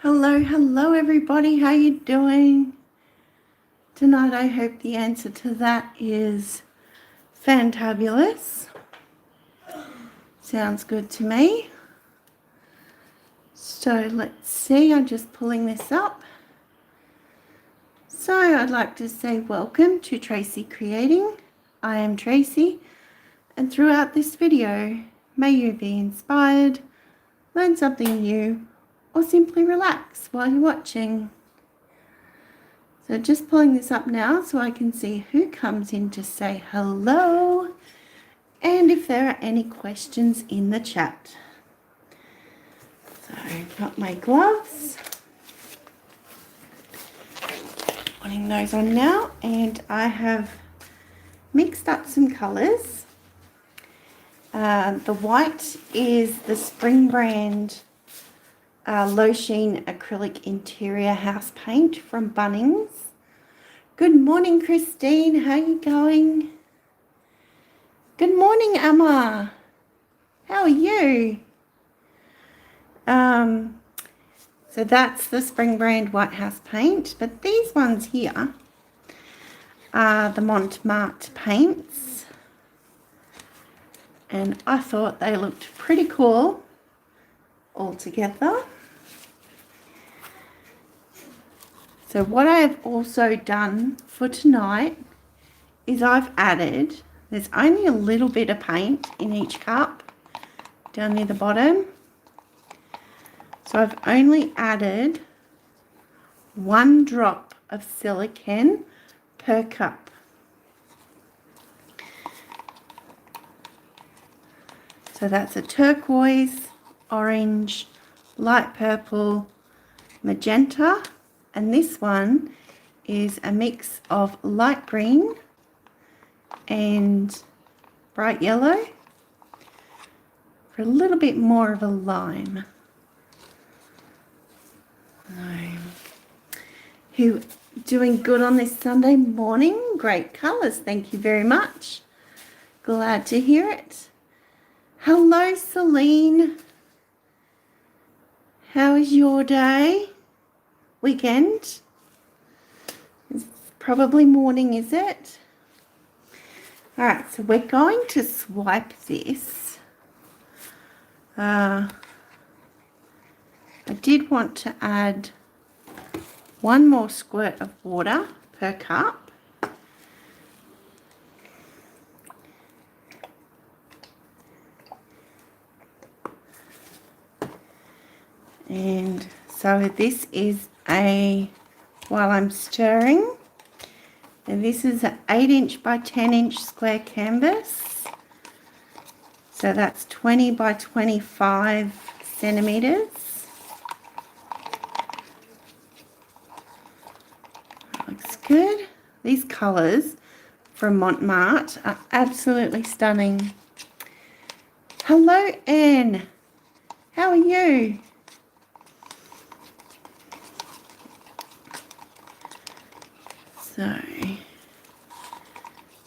Hello everybody, how you doing? Tonight I hope the answer to that is fantabulous. Sounds good to me. So let's see, I'm just pulling this up. So I'd like to say welcome to Tracy Creating. I am Tracy, and throughout this video, may you be inspired, learn something new, or simply relax while you're watching. So just pulling this up now so I can see who comes in to say hello and if there are any questions in the chat. So I've got my gloves, putting those on now, and I have mixed up some colours. The white is the Spring brand Low Sheen Acrylic Interior House Paint from Bunnings. Good morning, Christine. How are you going? Good morning, Emma. How are you? So that's the Spring brand White House Paint, but these ones here are the Montmartre paints, and I thought they looked pretty cool all together. So what I have also done for tonight is I've added, there's only a little bit of paint in each cup down near the bottom. So I've only added 1 drop of silicone per cup. So that's a turquoise, orange, light purple, magenta, and this one is a mix of light green and bright yellow for a little bit more of a lime. Who doing good on this Sunday morning? Great colours, thank you very much. Glad to hear it. Hello, Celine. How is your day? Weekend? It's probably morning, is it? All right, so we're going to swipe this. I did want to add 1 more squirt of water per cup. And so this is while I'm stirring, and this is an 8" by 10" square canvas. So that's 20 by 25 centimeters. Looks good. These colours from Montmartre are absolutely stunning. Hello, Anne. How are you? So,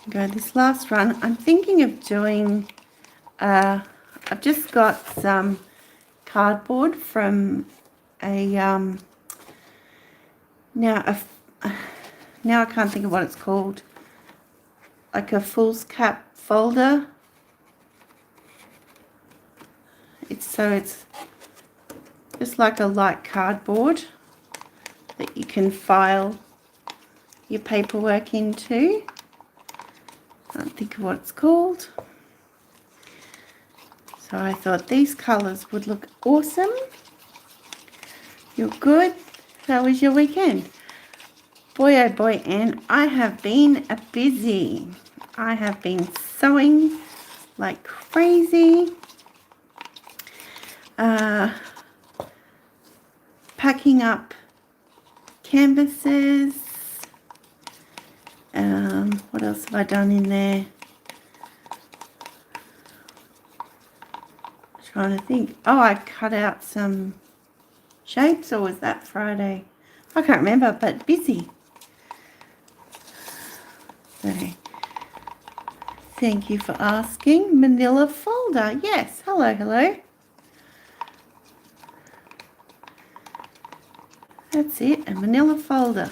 go this last run. I'm thinking of doing, I've just got some cardboard from now I can't think of what it's called, like a fool's cap folder. It's just like a light cardboard that you can file your paperwork into. Can't think of what it's called. So I thought these colours would look awesome. You're good. How was your weekend? Boy, oh boy, Anne, I have been busy. I have been sewing like crazy. Packing up canvases. What else have I done in there? Trying to think. Oh, I cut out some shapes, or was that Friday? I can't remember, but busy. So, thank you for asking. Manila folder. Yes. Hello, hello. That's it, a manila folder.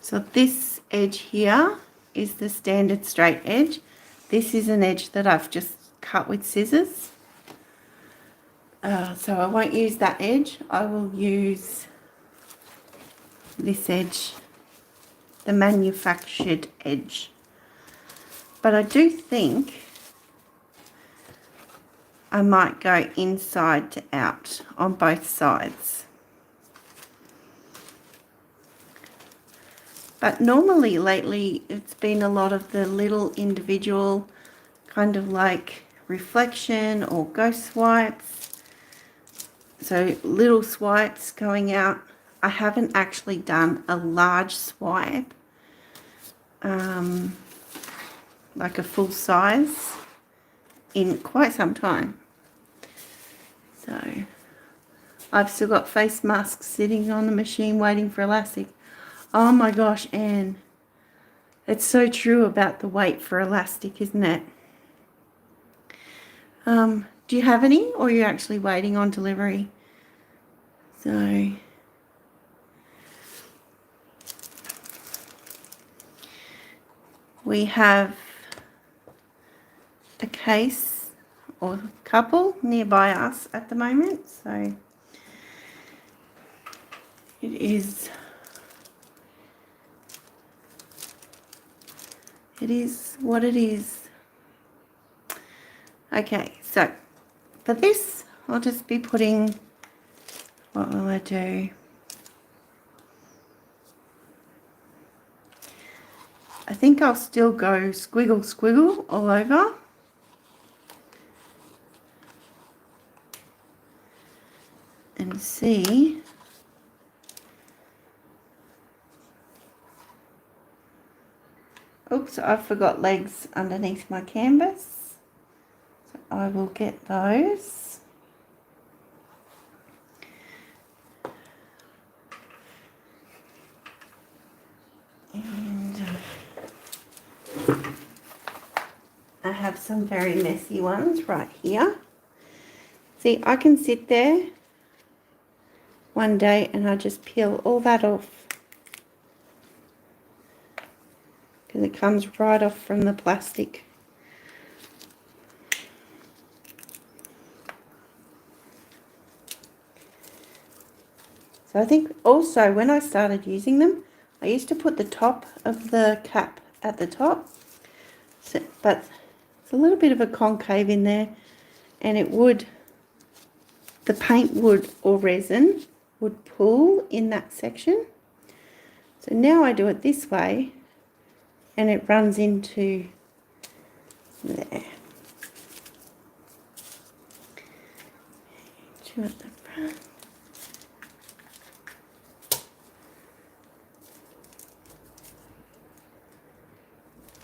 So this edge here is the standard straight edge. This is an edge that I've just cut with scissors. So I won't use that edge. I will use this edge, the manufactured edge. But I do think I might go inside to out on both sides. But normally lately it's been a lot of the little individual kind of like reflection or ghost swipes. So little swipes going out. I haven't actually done a large swipe, like a full size, in quite some time. So I've still got face masks sitting on the machine waiting for elastic. Oh my gosh, Anne, it's so true about the wait for elastic, isn't it? Do you have any, or are you actually waiting on delivery? So we have a case or a couple nearby us at the moment, so it is what it is. Okay, so for this I'll just be putting, what will I do? I think I'll still go squiggle squiggle all over. And see oops, I forgot legs underneath my canvas, so I will get those. And I have some very messy ones right here. See, I can sit there one day and I just peel all that off, because it comes right off from the plastic. So I think also when I started using them, I used to put the top of the cap at the top, so, but it's a little bit of a concave in there, and it would, the paint would, or resin would pull in that section. So now I do it this way and it runs into there. Two at the front.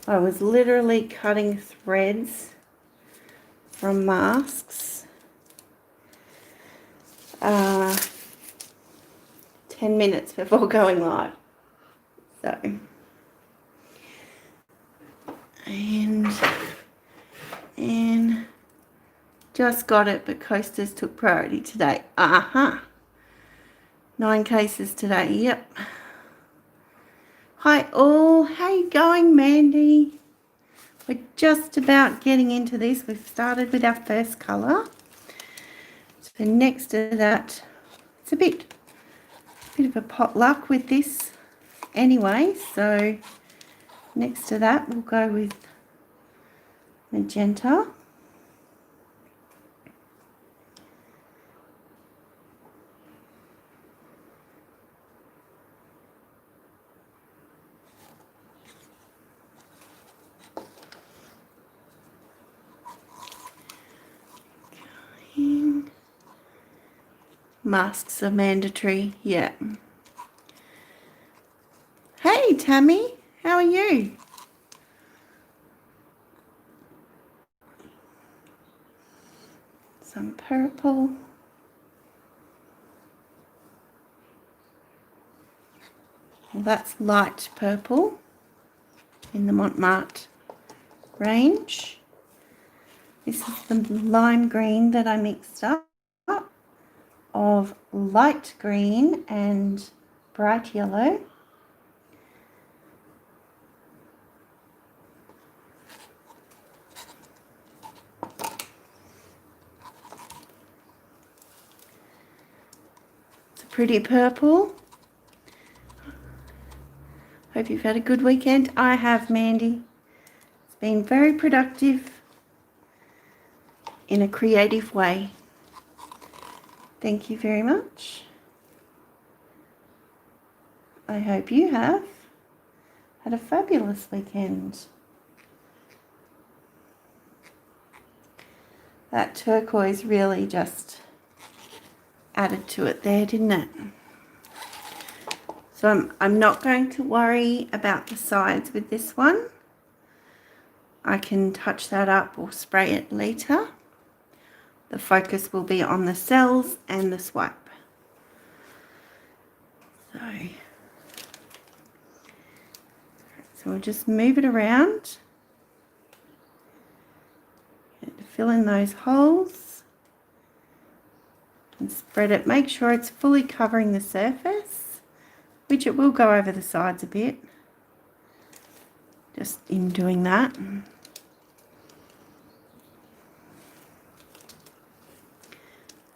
I was literally cutting threads from masks 10 minutes before going live. So, and just got it, but coasters took priority today. 9 cases today, yep. Hi all, how you going, Mandy? We're just about getting into this. We've started with our first colour. So next to that, it's a bit of a potluck with this anyway. So next to that, we'll go with magenta. Masks are mandatory, yeah. Hey Tammy, how are you? Some purple. Well, that's light purple in the Montmartre range. This is the lime green that I mixed up. of light green and bright yellow. It's a pretty purple. Hope you've had a good weekend. I have, Mandy. It's been very productive in a creative way. Thank you very much. I hope you have had a fabulous weekend. That turquoise really just added to it there, didn't it? So I'm not going to worry about the sides with this one. I can touch that up or spray it later. The focus will be on the cells and the swipe. So we'll just move it around and fill in those holes and spread it. Make sure it's fully covering the surface, which it will go over the sides a bit, just in doing that.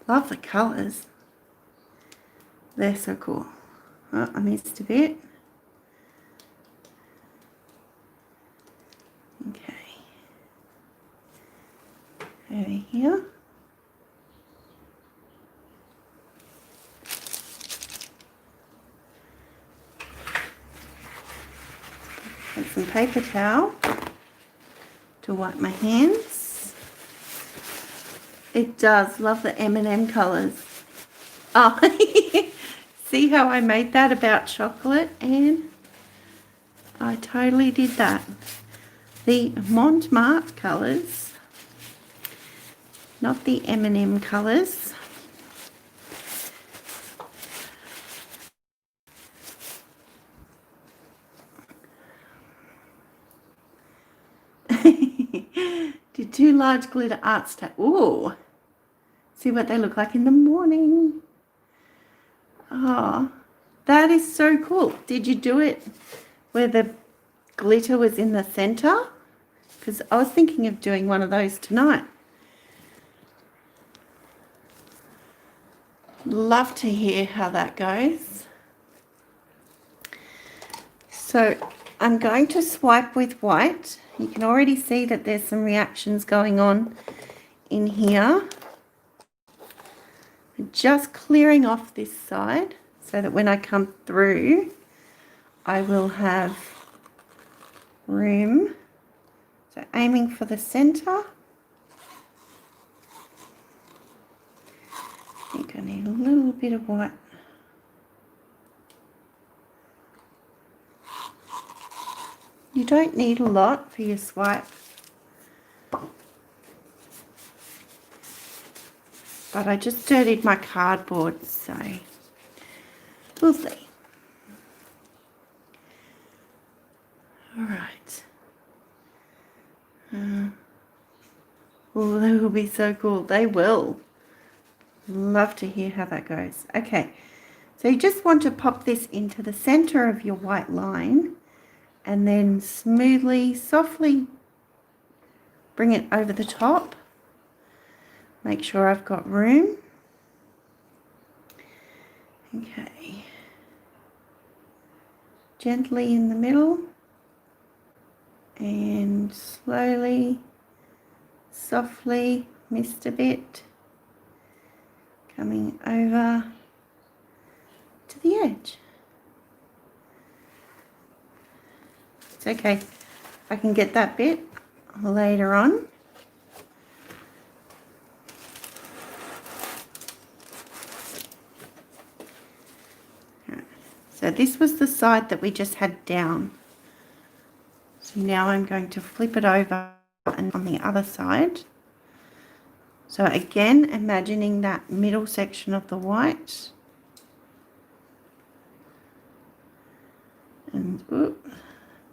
Love the colours. They're so cool. Oh, I missed a bit. Okay. Over here. Get some paper towel to wipe my hands. It does. Love the M&M colours. Oh, see how I made that about chocolate? And I totally did that. The Montmartre colours, not the M&M colours. Did two large glitter art stamps. Ooh, see what they look like in the morning. Oh, that is so cool. Did you do it where the glitter was in the center? Because I was thinking of doing one of those tonight. Love to hear how that goes. So I'm going to swipe with white. You can already see that there's some reactions going on in here. Just clearing off this side so that when I come through, I will have room. So aiming for the center. I think I need a little bit of white. You don't need a lot for your swipe. But I just dirtied my cardboard, so we'll see. All right. Oh, they will be so cool. They will. Love to hear how that goes. Okay, so you just want to pop this into the center of your white line and then smoothly, softly bring it over the top. Make sure I've got room. Okay. Gently in the middle and slowly, softly, missed a bit, coming over to the edge. It's okay. I can get that bit later on. So this was the side that we just had down. So now I'm going to flip it over and on the other side. So again, imagining that middle section of the white. And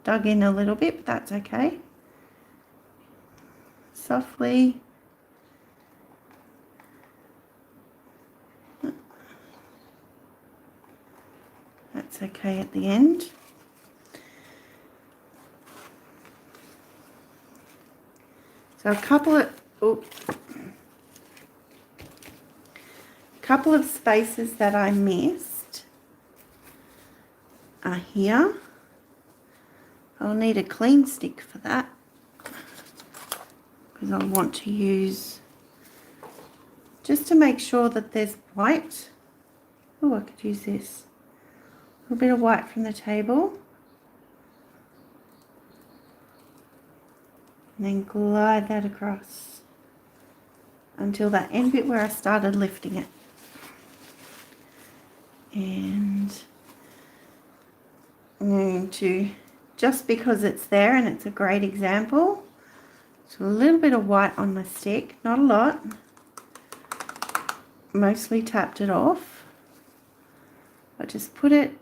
dug in a little bit, but that's okay. Softly. that's okay at the end. So a couple of spaces that I missed are here. I'll need a clean stick for that because I want to use, just to make sure that there's white. Oh, I could use this. A little bit of white from the table. And then glide that across until that end bit where I started lifting it. And I'm going to, just because it's there and it's a great example, so a little bit of white on my stick, not a lot. Mostly tapped it off. I just put it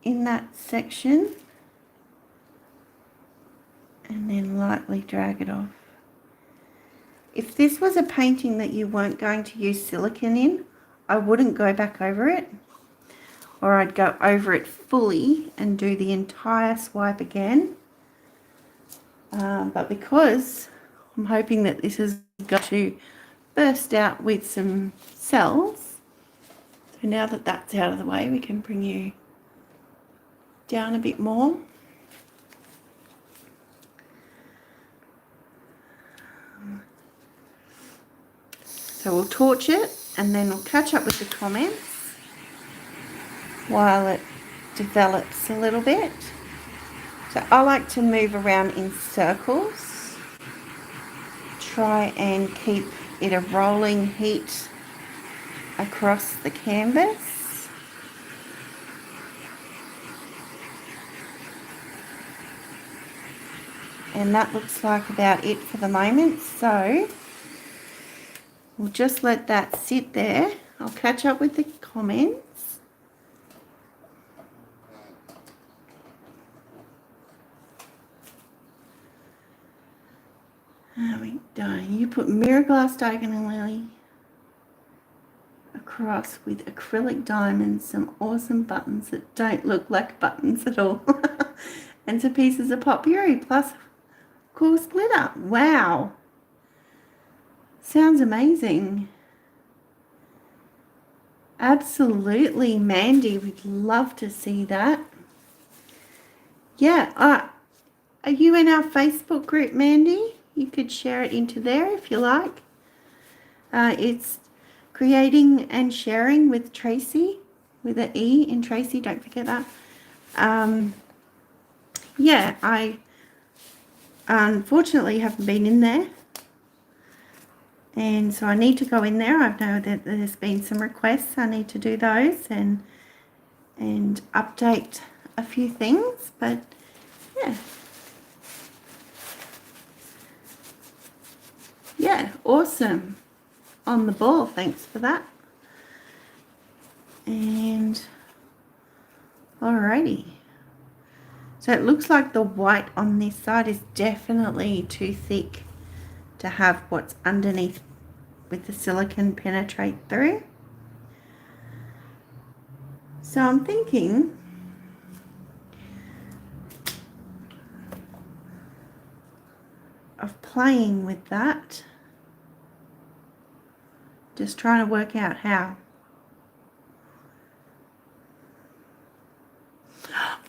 in that section and then lightly drag it off. If this was a painting that you weren't going to use silicone in, I wouldn't go back over it, or I'd go over it fully and do the entire swipe again. But because I'm hoping that this is going to burst out with some cells, so now that that's out of the way, we can bring you down a bit more. So we'll torch it and then we'll catch up with the comments while it develops a little bit. So I like to move around in circles, try and keep it a rolling heat across the canvas. And that looks like about it for the moment. So we'll just let that sit there. I'll catch up with the comments. There we go. You put mirror glass diagonally across with acrylic diamonds, some awesome buttons that don't look like buttons at all, and some pieces of potpourri plus cool glitter. Wow. Sounds amazing. Absolutely, Mandy. We'd love to see that. Yeah. Are you in our Facebook group, Mandy? You could share it into there if you like. It's Creating and Sharing with Tracy, with an E in Tracy. Don't forget that. Yeah, I unfortunately haven't been in there. And so I need to go in there. I know that there's been some requests. I need to do those and update a few things. But yeah. Yeah, awesome. On the ball. Thanks for that. And alrighty. So it looks like the white on this side is definitely too thick to have what's underneath with the silicone penetrate through. So I'm thinking of playing with that, just trying to work out how.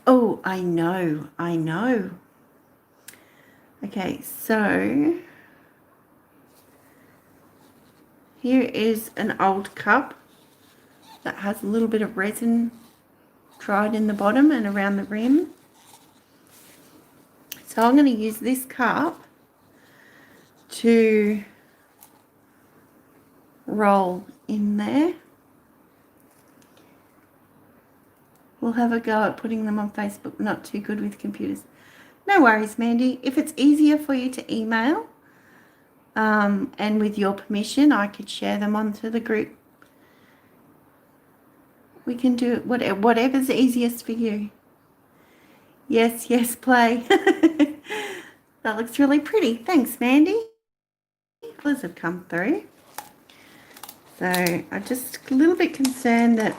Oh, I know. Okay, so here is an old cup that has a little bit of resin dried in the bottom and around the rim. So I'm going to use this cup to roll in there. We'll have a go at putting them on Facebook. Not too good with computers. No worries, Mandy. If it's easier for you to email, and with your permission, I could share them onto the group. We can do whatever's easiest for you. Yes, play. That looks really pretty. Thanks, Mandy. Colours have come through. So I'm just a little bit concerned that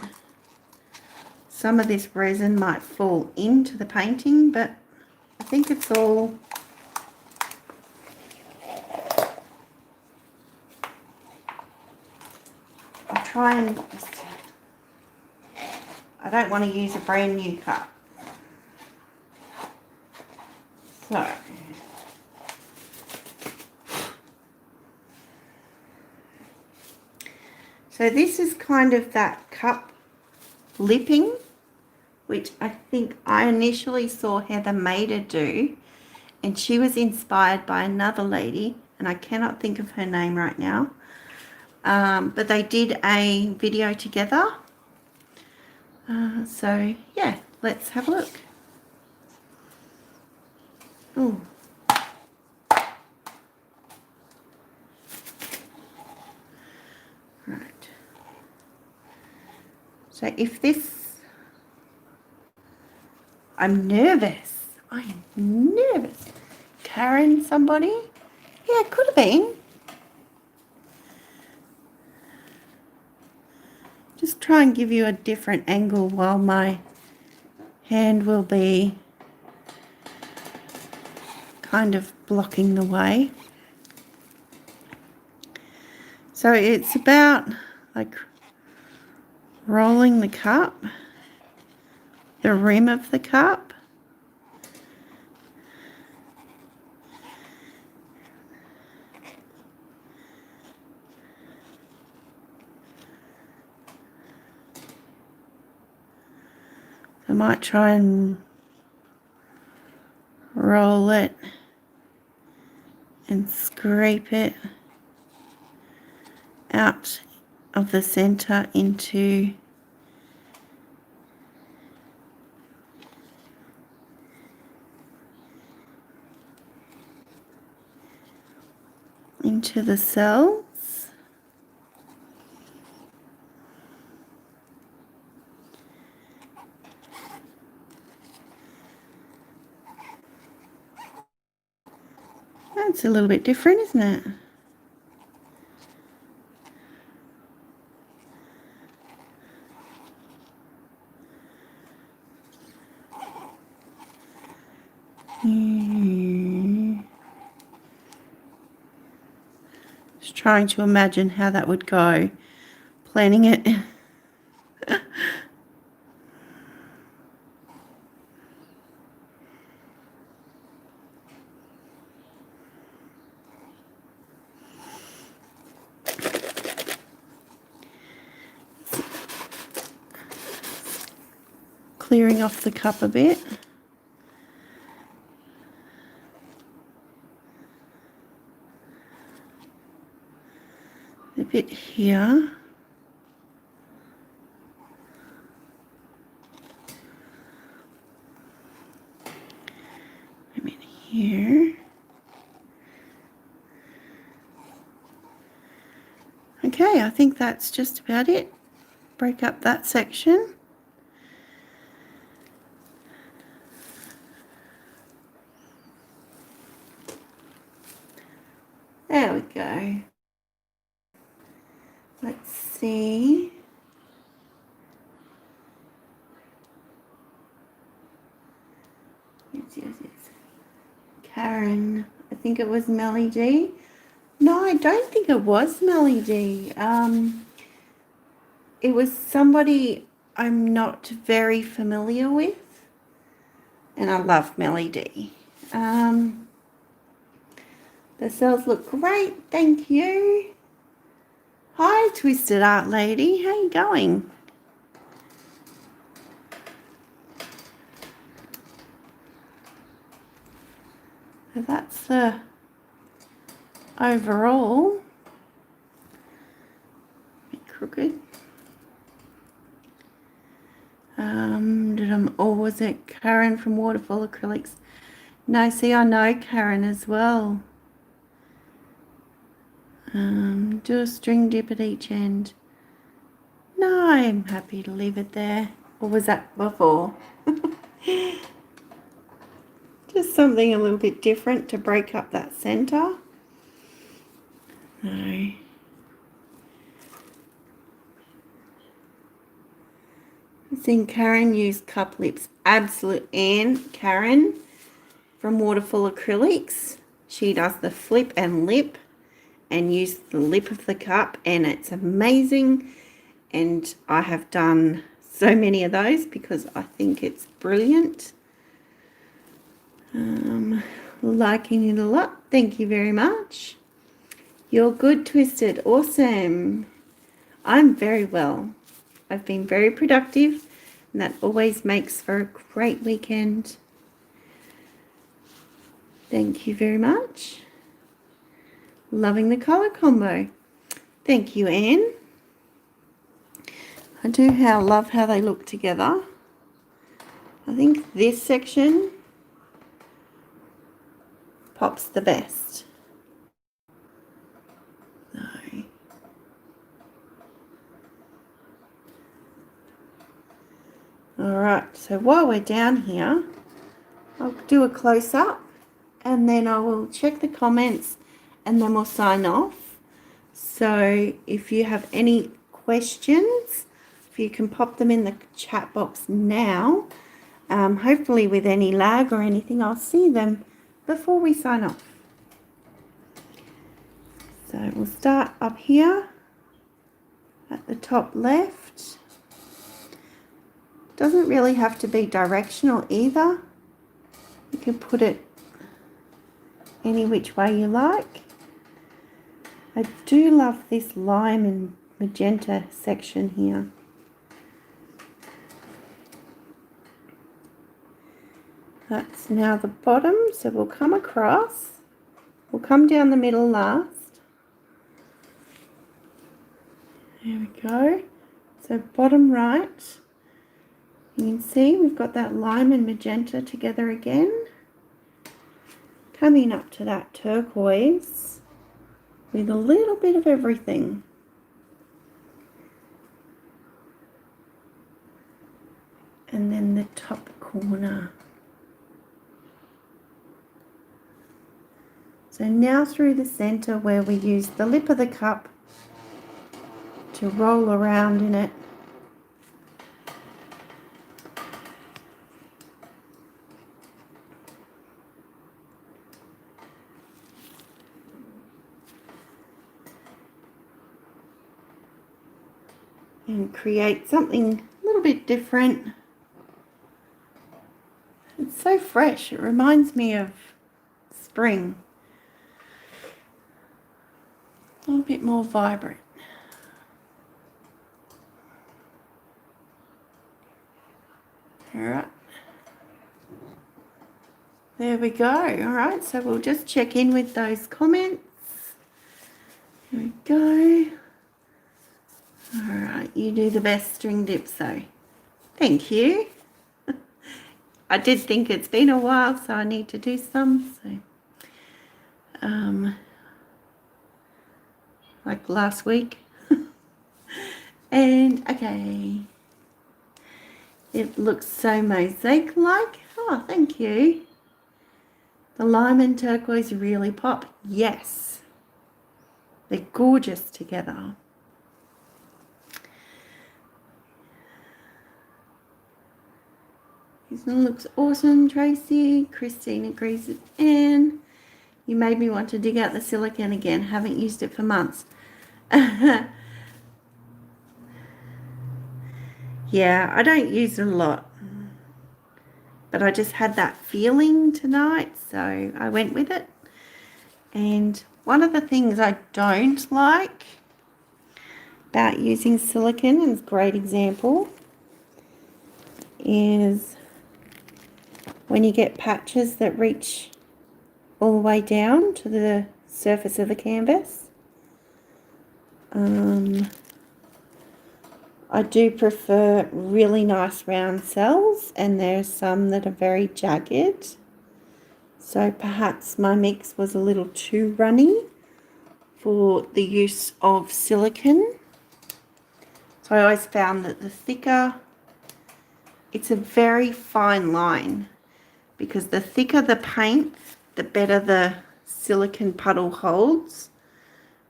some of this resin might fall into the painting, but I think it's all I'll try and I don't want to use a brand new cup. So this is kind of that cup lipping, which I think I initially saw Heather Mader do, and she was inspired by another lady, and I cannot think of her name right now, but they did a video together. So yeah, let's have a look. Ooh. Right. So if this, I'm nervous. I am nervous. Karen somebody? Yeah, it could have been. Just try and give you a different angle while my hand will be kind of blocking the way. So it's about like rolling the cup, the rim of the cup, I might try and roll it and scrape it out of the center into the cells. That's a little bit different, isn't it? Just trying to imagine how that would go, planning it. Clearing off the cup a bit. A bit here. A bit here. Okay, I think that's just about it. Break up that section. There we go. Let's see. Yes. Karen, I think it was Melly G. No, I don't think it was Melly G. It was somebody I'm not very familiar with. And I love Melly D. The cells look great, thank you. Hi, Twisted Art Lady, how you going? So that's the overall. A bit crooked. Or was it Karen from Waterfall Acrylics? No, see, I know Karen as well. Do a string dip at each end. No, I'm happy to leave it there. Or was that before? Just something a little bit different to break up that center. No. Seen Karen use cup lips. Absolute. And Karen from Waterfall Acrylics, she does the flip and lip and use the lip of the cup, and it's amazing. And I have done so many of those because I think it's brilliant. Liking it a lot. Thank you very much. You're good, Twisted. Awesome. I'm very well. I've been very productive, and that always makes for a great weekend. Thank you very much. Loving the colour combo. Thank you, Anne. I do love how they look together. I think this section pops the best. So. Alright, so while we're down here, I'll do a close-up and then I will check the comments and then we'll sign off. So if you have any questions, if you can pop them in the chat box now, hopefully with any lag or anything, I'll see them before we sign off. So we'll start up here at the top left. Doesn't really have to be directional either. You can put it any which way you like. I do love this lime and magenta section here. That's now the bottom, so we'll come across. We'll come down the middle last. There we go. So bottom right, you can see we've got that lime and magenta together again. Coming up to that turquoise with a little bit of everything. And then the top corner. So now through the center where we use the lip of the cup to roll around in it. And create something a little bit different. It's so fresh. It reminds me of spring. A little bit more vibrant. All right. There we go. All right, so we'll just check in with those comments. Here we go. All right, you do the best string dips though. Thank you. I did think it's been a while, so I need to do some. So, like last week. And okay, it looks so mosaic-like. Oh, thank you. The lime and turquoise really pop. Yes, they're gorgeous together. This one looks awesome, Tracy. Christine agrees with Anne. You made me want to dig out the silicone again. Haven't used it for months. Yeah, I don't use it a lot. But I just had that feeling tonight, so I went with it. And one of the things I don't like about using silicone, and it's a great example, is when you get patches that reach all the way down to the surface of the canvas. I do prefer really nice round cells, and there's some that are very jagged. So perhaps my mix was a little too runny for the use of silicone. So I always found that the thicker, it's a very fine line, because the thicker the paint, the better the silicone puddle holds.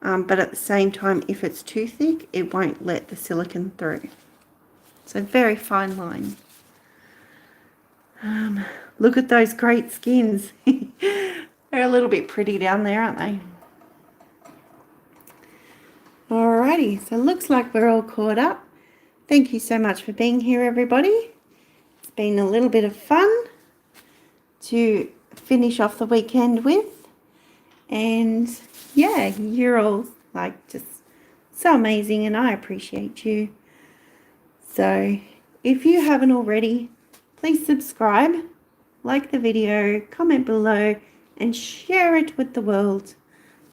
But at the same time, if it's too thick, it won't let the silicone through. So very fine line. Look at those great skins. They're a little bit pretty down there, aren't they? Alrighty, so looks like we're all caught up. Thank you so much for being here, everybody. It's been a little bit of fun to finish off the weekend with. And yeah, you're all like just so amazing and I appreciate you. So if you haven't already, please subscribe, like the video, comment below and share it with the world.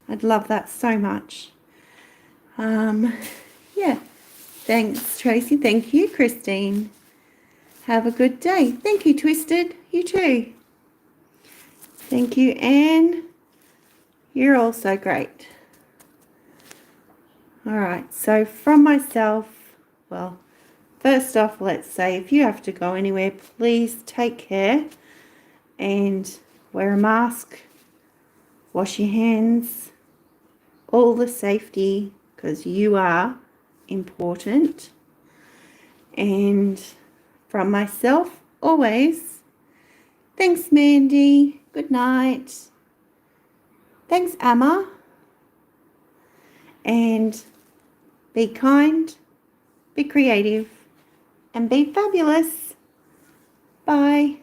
I'd love that so much. Yeah, thanks Tracy, thank you Christine. Have a good day. Thank you Twisted, you too. Thank you Anne, you're also great. Alright, so from myself, well, first off, let's say if you have to go anywhere, please take care and wear a mask, wash your hands, all the safety, because you are important. And from myself, always, thanks Mandy, good night. Thanks Amma. And be kind, be creative, and be fabulous. Bye.